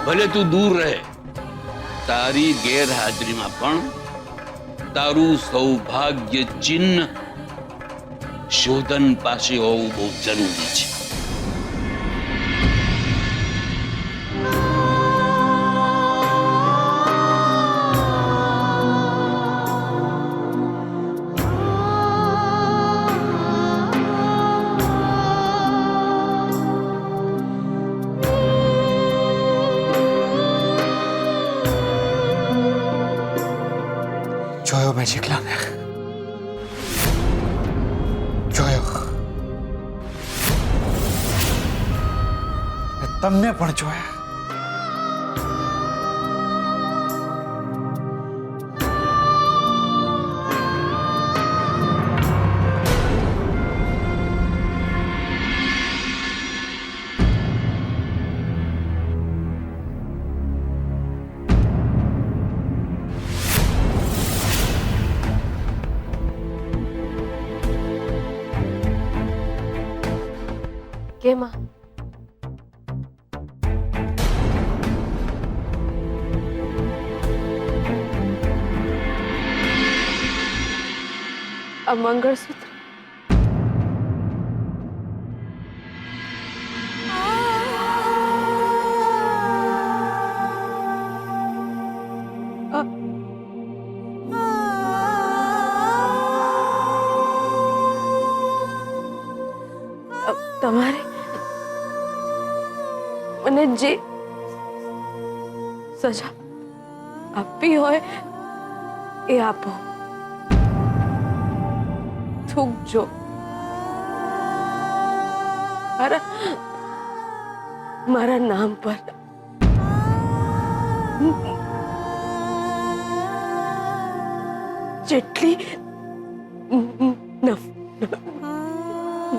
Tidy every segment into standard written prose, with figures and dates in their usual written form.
ભલે તું દૂર રહે, તારી ગેરહાજરીમાં પણ તારું સૌભાગ્ય ચિહ્ન શોધન પાસે હોવું બહુ જરૂરી છે. જોયો મેં શીખલાને, જોયો. તમને પણ જોયા. કેમાં આ મંગળસૂત્ર તમારે મને જે સજા આપવી હોય એ આપો. થૂકજો. મારા નામ પર જેટલી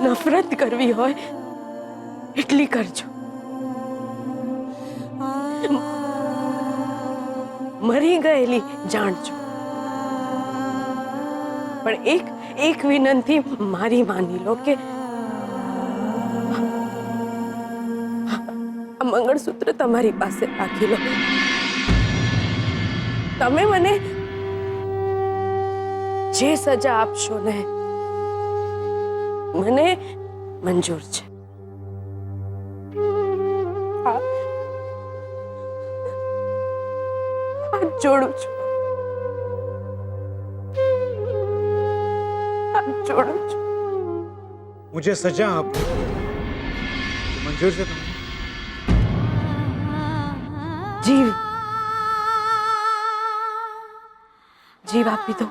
નફરત કરવી હોય એટલી કરજો. મરી ગયેલી જાણજો, પણ એક વિનંતી મારી માની લો કે આ મંગળસૂત્ર તમારી પાસે રાખી લો. તમે મને જે સજા આપશો ને મને મંજૂર છે. હાથ જોડું છું, હાથ જોડું છું. मुझे सजा आपको मंजूर છે તમને? જીવ જીવ આપી દો.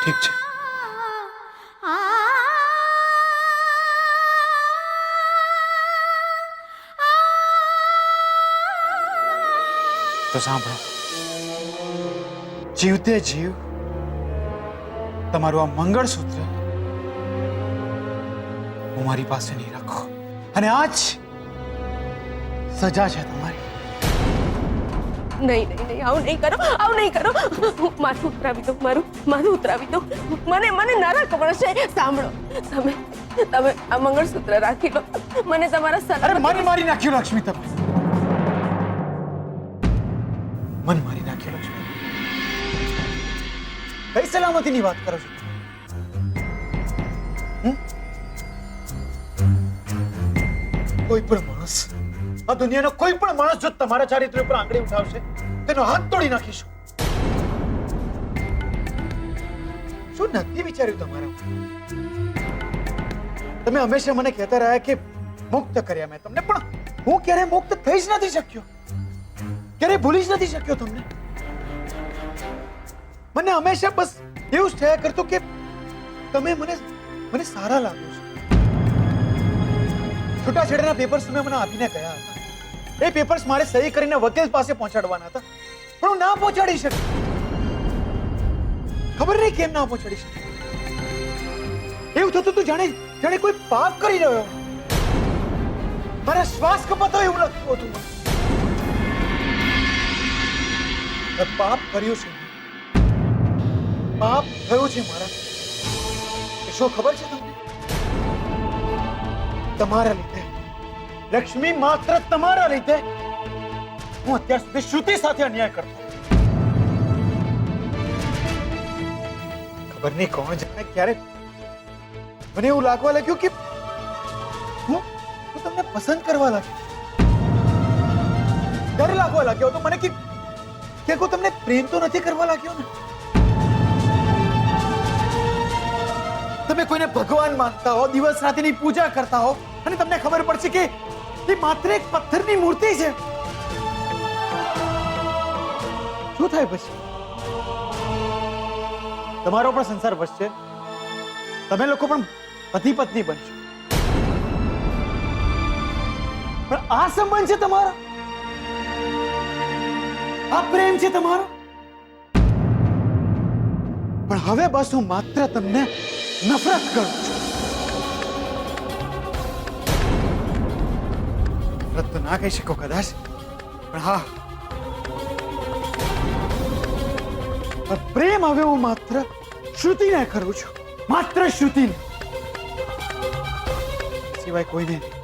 ઠીક છે. તો સાંભળો, જીવતે જીવ તમારું આ મંગળસૂત્ર હું મારી પાસે નહીં રાખો. અને આ જ સજા છે તમારી. નહીં નહીં નહીં, આવું નહીં કરો, આવું નહીં કરો. માથું ઉતરાવી દો મારું, માથું ઉતરાવી દો. મને નરક મળશે. સાંભળો, તમે આ મંગળસૂત્ર રાખી લો. મને તમારા અરે સલામત મારી નાખ્યો લક્ષ્મી તમે. મન મારી નાખ્યો લક્ષ્મી. કઈ સલામતીની વાત કરો છો? કોઈ પણ માણસ, આ દુનિયાનો કોઈ પણ માણસ જો તમારા ચારિત્ર ઉપર આંગળી ઉઠાવશે તેનો હાથ તોડી નાખીશું. શું નથી વિચાર્યું તમારા? તમે હંમેશા મને કહેતા રહ્યા કે મુક્ત કર્યા મેં તમને, પણ હું ક્યારે મુક્ત થઈ જ નથી શક્યો, ક્યારે ભૂલી જ નથી શક્યો તમને. મને હંમેશા બસ એવું જ થયા કરતું કે તમે મને સારા લાગો છો. છૂટાછેડાના પેપર્સ તમે મને આપીને ગયા હતા. એ પેપર્સ મારે સહી કરીને વકીલ પાસે પહોંચાડવાના હતા, પણ હું ના પહોંચાડી શક્યો. ખબર નહીં કેમ ના પહોંચાડી શક્યો. એવું થતું તું જાણે કોઈ પાપ કરી રહ્યો. મારા શ્વાસ કપાતો એવું લાગતું હતું મને. મેં પાપ કર્યું છે, પાપ થયું છે મારા. શું ખબર છે તમને? તમારા લીધે, લક્ષ્મી, માત્ર તમારા લીધે હું અત્યાર સુધી શ્રુતિ સાથે અન્યાય કરતો. ખબર નહીં કોણ જાણે ક્યારે મને એવું લાગવા લાગ્યું કે હું તમને પસંદ કરવા લાગ્યો. ડર લાગવા લાગ્યો તો મને કે હું તમને પ્રેમ તો નથી કરવા લાગ્યો ને. તમે કોઈને ભગવાન માનતા હો, દિવસ રાતની પૂજા કરતા હો, અને તમને ખબર પડશે કે એ માત્ર એક પથ્થરની મૂર્તિ છે. શું થાય પછી? તમારો પણ સંસાર વધશે, તમે લોકો પણ પતિ પત્ની બનશો, પણ આ સંબંધ છે તમારો, આ પ્રેમ છે તમારો. પણ હવે બસ હું માત્ર તમને નફરત કરું છું. નફરત તો ના કહી શકો કદાચ, પણ હા, પ્રેમ હવે હું માત્ર શ્રુતિને કરું છું, માત્ર શ્રુતિને, સિવાય કોઈને નહીં.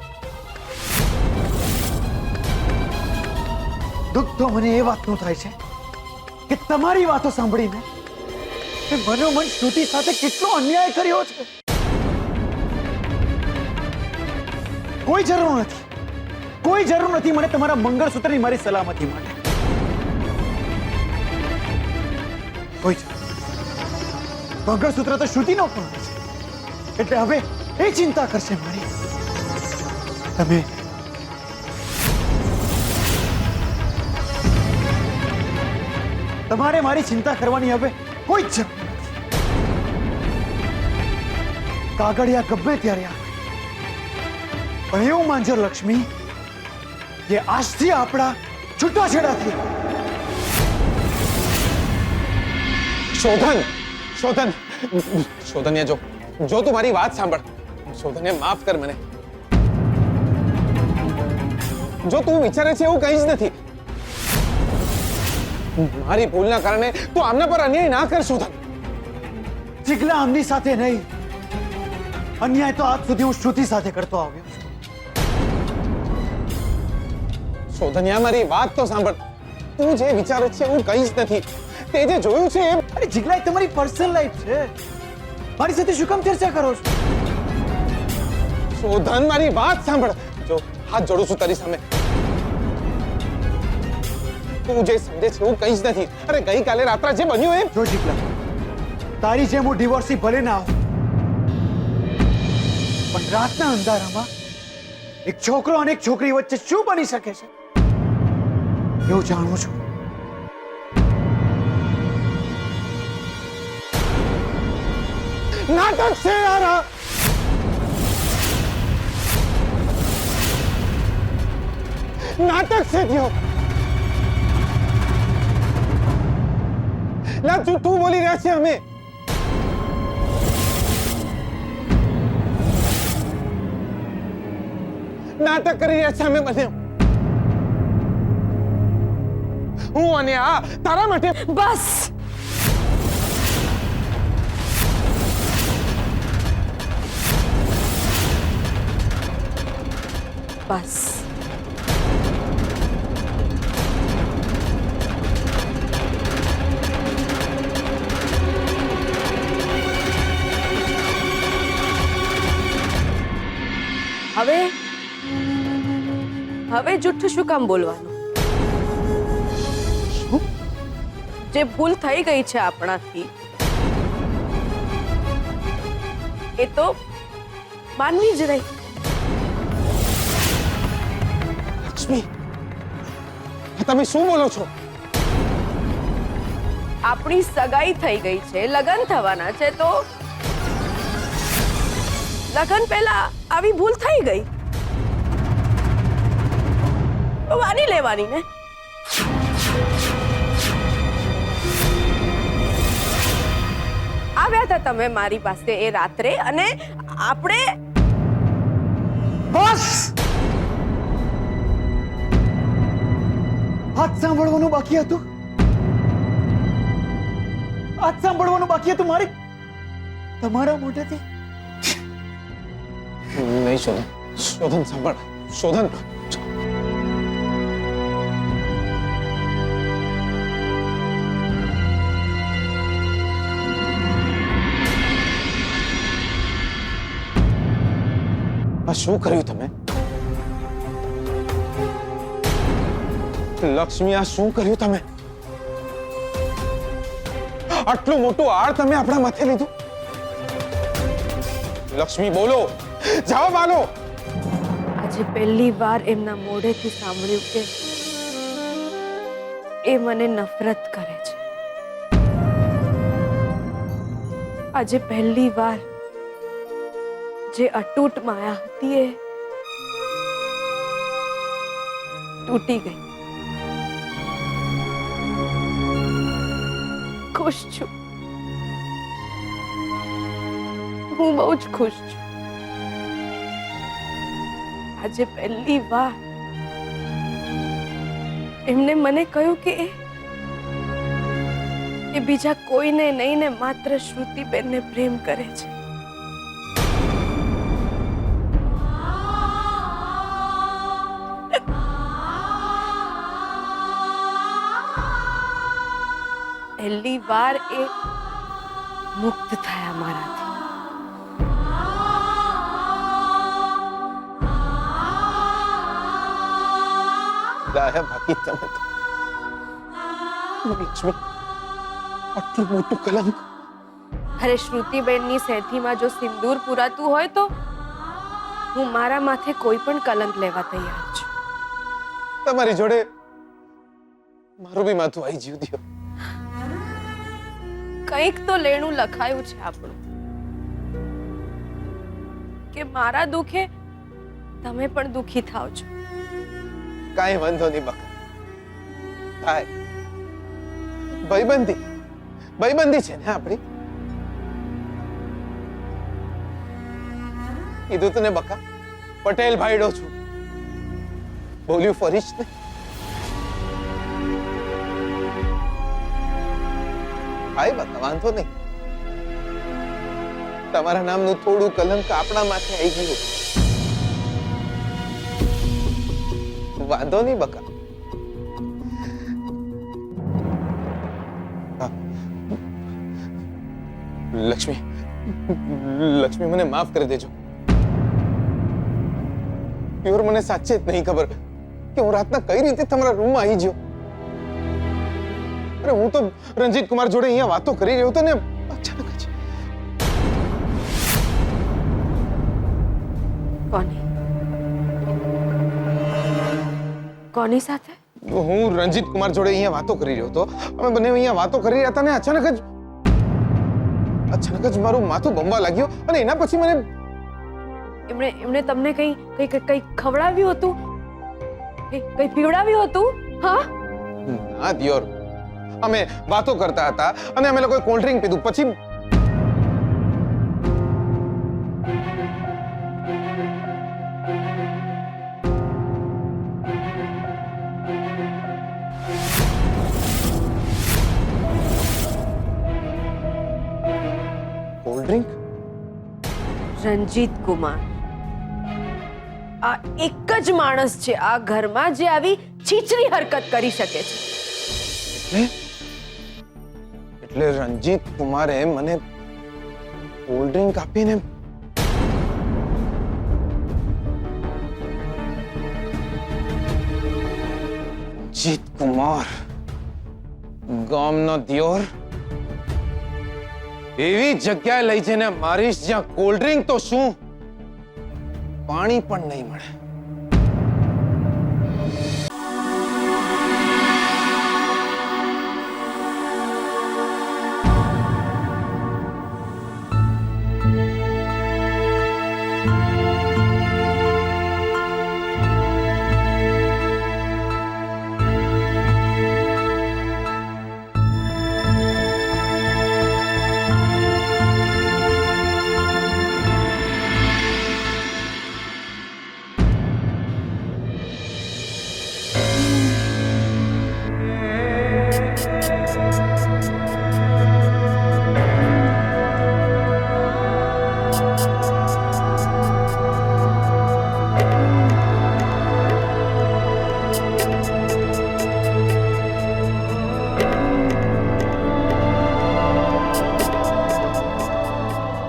દુઃખ તો મને એ વાતનું થાય છે કે તમારી વાતો સાંભળીને કે મનોમન શ્રુતિ સાથે કેટલો અન્યાય કર્યો છે. કોઈ જરૂર નથી મને તમારા મંગળસૂત્રની મારી સલામતી માટે. કોઈ જરૂર નથી. મંગળસૂત્ર તો શ્રુતિનો પણ છે, એટલે હવે એ ચિંતા કરશે મારી. તમારે મારી ચિંતા કરવાની હવે કોઈ જ જરૂર નથી. કાગળિયા ગમે ત્યારે આવે, પણ એવું માનજો લક્ષ્મી કે આજથી આપણા છૂટાછેડા થઈ. શોધન જો તું મારી વાત સાંભળ. શોધને માફ કર મને. જો તું વિચારે છે એવું કંઈ જ નથી. મારી ભૂલના કારણે તું આમના પર અન્યાય ના કર શોધન. ચીકલા આમની સાથે નહીં, અન્યાય તો આજ સુધી હું શ્રુતિ સાથે કરતો આવ્યો. શોધનિયા, મારી વાત તો સાંભળ. તું જે વિચારે છે એવું કંઈ જ નથી. તે જે જોયું છે એ અરે જીગલા, તમારી પર્સનલ લાઈફ છે, મારી સાથે શું કામ ચર્ચા કરો છો? શોધન, મારી વાત સાંભળ. જો હાથ જોડું છું તારી સામે. તું જે સમજે છે એવું કંઈ જ નથી. અરે ગઈકાલે રાત્રે જે બન્યું એમ. જો જીગલા, તારી જેમ હું ડિવોર્સી ભલે ના આવું, પણ રાતના અંધારામાં એક છોકરો અને એક છોકરી વચ્ચે શું બની શકે છે એવું જાણું છું. નાટક છે યાર આ. નાટક છે ત્યો. લા જૂઠું બોલી રહ્યા છે અમે. નાટક કરી રહ્યા છે અમે બંને. હું અને આ તારા માટે બસ બસ હવે હવે જુઠ્ઠું શું કામ બોલવાનું? જે ભૂલ થઈ ગઈ છે આપણાથી એ તો માનવી જ રહી. લક્ષ્મી, તમે શું બોલો છો? આપણી સગાઈ થઈ ગઈ છે, લગ્ન થવાના છે, તો લગ્ન પહેલા આવી ભૂલ થઈ ગઈ તો માની લેવાની ને. આવ્યા હતા તમે મારી પાસે એ રાત્રે અને આપણે બસ આજ સાંભળવાનું બાકી હતું. આજ સાંભળવાનું બાકી હતું મારી તમારા મોઢેથી. નહીં શોધન, શોધન સાંભળ, શોધન. આ શું કર્યું તમે? લક્ષ્મી, આ શું કર્યું તમે? આટલું મોટું આળ તમે આપણા માથે લીધું? લક્ષ્મી, બોલો, જવાબ આલો. આજે પહેલી વાર એમના મોઢેથી સાંભળ્યું કે એ મને નફરત કરે છે. આજે પહેલી વાર જે અતૂટ માયા હતી એ તૂટી ગઈ. ખુશ છું, હું બહુ જ ખુશ છું. આજે પહેલી વાર એમને મને કહ્યું કે એ બીજા કોઈને નહીં ને માત્ર શ્રુતિબેનને પ્રેમ કરે છે. પહેલી વાર એ મુક્ત થયા મારાથી. લાયા બાકી તમે તો. લક્ષ્મી, આટલું મોટું કલંક. અરે શ્રુતિબેનની સેથીમાં જો સિંદૂર પુરાતું હોય તો હું મારા માથે કોઈ પણ કલંક લેવા તૈયાર છું. તમારી જોડે મારું બી માથું આવી જીવ દ્યો. કંઈક તો લેણું લખાયું છે આપણું કે મારા દુખે તમે પણ દુખી થાવ છો. કાંઈ વાંધો નહીં બકા. કાંઈ ભાઈબંધી ભાઈબંધી છે ને આપણી. કીધું તને બકા, પટેલ ભાઈડો છું. બોલ્યું ફરીશ ને. હાય બકા, વાંધો નહીં. તમારા નામનું થોડું કલંક આપણા માથે આવી ગયું. વાંધો નહીં બકા. લક્ષ્મી, લક્ષ્મી, મને માફ કરી દેજો. પ્યોર મને સાચે જ નહીં ખબર કે હું રાતના કઈ રીતે તમારા રૂમમાં આવી ગયો. અરે હું તો રંજીત કુમાર જોડે અહીંયા વાતો કરી રહ્યો હતો ને અચાનક જ. કોની સાથે? હું રંજીત કુમાર જોડે અહીંયા વાતો કરી રહ્યો હતો. અમે બંને અહીંયા વાતો કરી રહ્યા હતા ને અચાનક જ મારું માથું બમવા લાગ્યું અને એના પછી મને એમણે તમને કઈ ખવડાવ્યું હતું? કઈ પીવડાવ્યું હતું? હા ના દિયોર, અમે વાતો કરતા હતા અને અમે લોકોએ કોલ્ડ ડ્રિંક પીધું. પછી કોલ્ડ ડ્રિંક? રણજીત કુમાર, આ એક જ માણસ છે આ ઘરમાં જે આવી છીછરી હરકત કરી શકે છે. એટલે રણજીત કુમારે મને કોલ્ડ ડ્રિંક આપીને રણજીત કુમાર ગામનો દિયોર એવી જગ્યાએ લઈ જઈને મારીશ જ્યાં કોલ્ડ ડ્રિંક તો શું પાણી પણ નહીં મળે.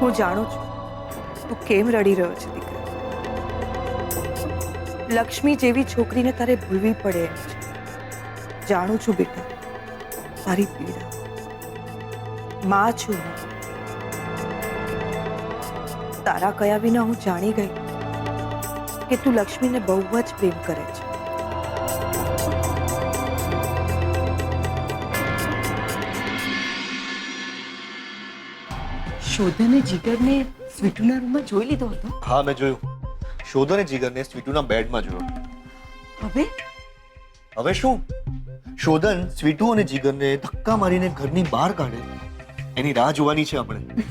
હું જાણું છું તું કેમ રડી રહ્યો છે દીકરા. લક્ષ્મી જેવી છોકરીને તારે ભૂલવી પડે એમ છે. જાણું છું બેટા તારી પીડા. માં છું હું. તારા કયા વિના હું જાણી ગઈ કે તું લક્ષ્મીને બહુ જ પ્રેમ કરે છે. શોધને જીગરને સ્વીટુના રૂમમાં જોઈ લીધો હતો. હા મેં જોયું. શોધને જીગરને સ્વીટુના બેડમાં જોયો. હવે શું? શોધન સ્વીટુ અને જીગરને ધક્કા મારીને ઘરની બહાર કાઢે એની રાહ જોવાની છે આપણે.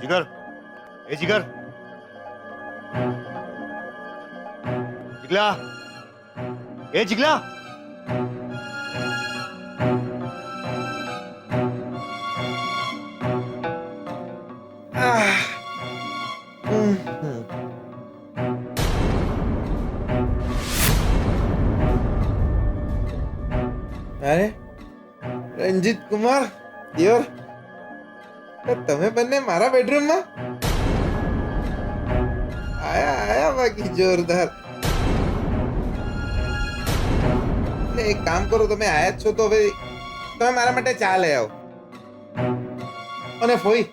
જીગર, એ જીગર, જીગલા, એ જીગલા. અરે રણજીત કુમાર દિયોર, તમે બંને મારા બેડરૂમમાં આયા બાકી જોરદાર. એટલે એક કામ કરો, તમે આયા જ છો તો હવે તમે મારા માટે ચા લઈ આવો. અને ફોઈ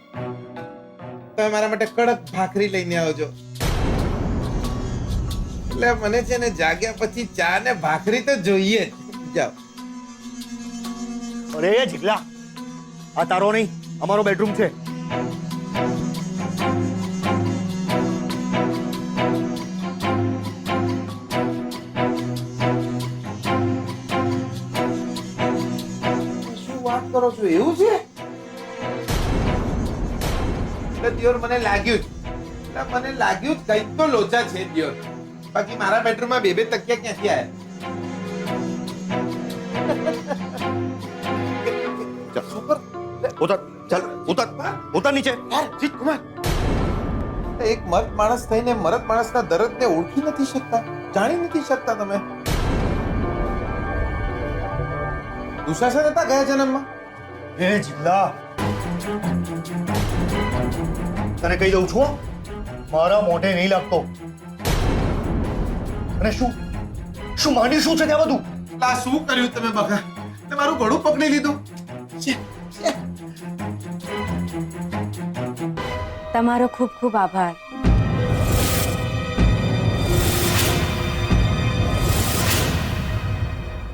તમે મારા માટે કડક ભાખરી લઈને આવજો. એટલે મને છે ને જાગ્યા પછી ચા ને ભાખરી તો જોઈએ જ. જાઓ. અરે જીગલા, આ તારો નહીં અમારો બેડરૂમ છે. શું વાત કરો છો? એવું છે? એટલે દિયોર મને લાગ્યું જ કંઈક તો લોચા છે દિયોર. બાકી મારા બેડરૂમમાં બે તકિયા ક્યાંથી આયા? ઉતાર નીચે. જીત કુમાર, એક મર્દ માણસ થઈને મરદ માણસના દર્દને ઓળખી નથી શકતા, જાણી નથી શકતા તમે? દુશાસન હતા ગયા જન્મમાં. હે જીગલા, તને કહી દઉં છું, મારા મોઢે નહીં લાગતો. અને શું માંડી શું છે ત્યાં બધું? લા શું કર્યું તમે બકા? તે મારું ગળું પકડી લીધું. છે, છે. તમારો ખૂબ ખૂબ આભાર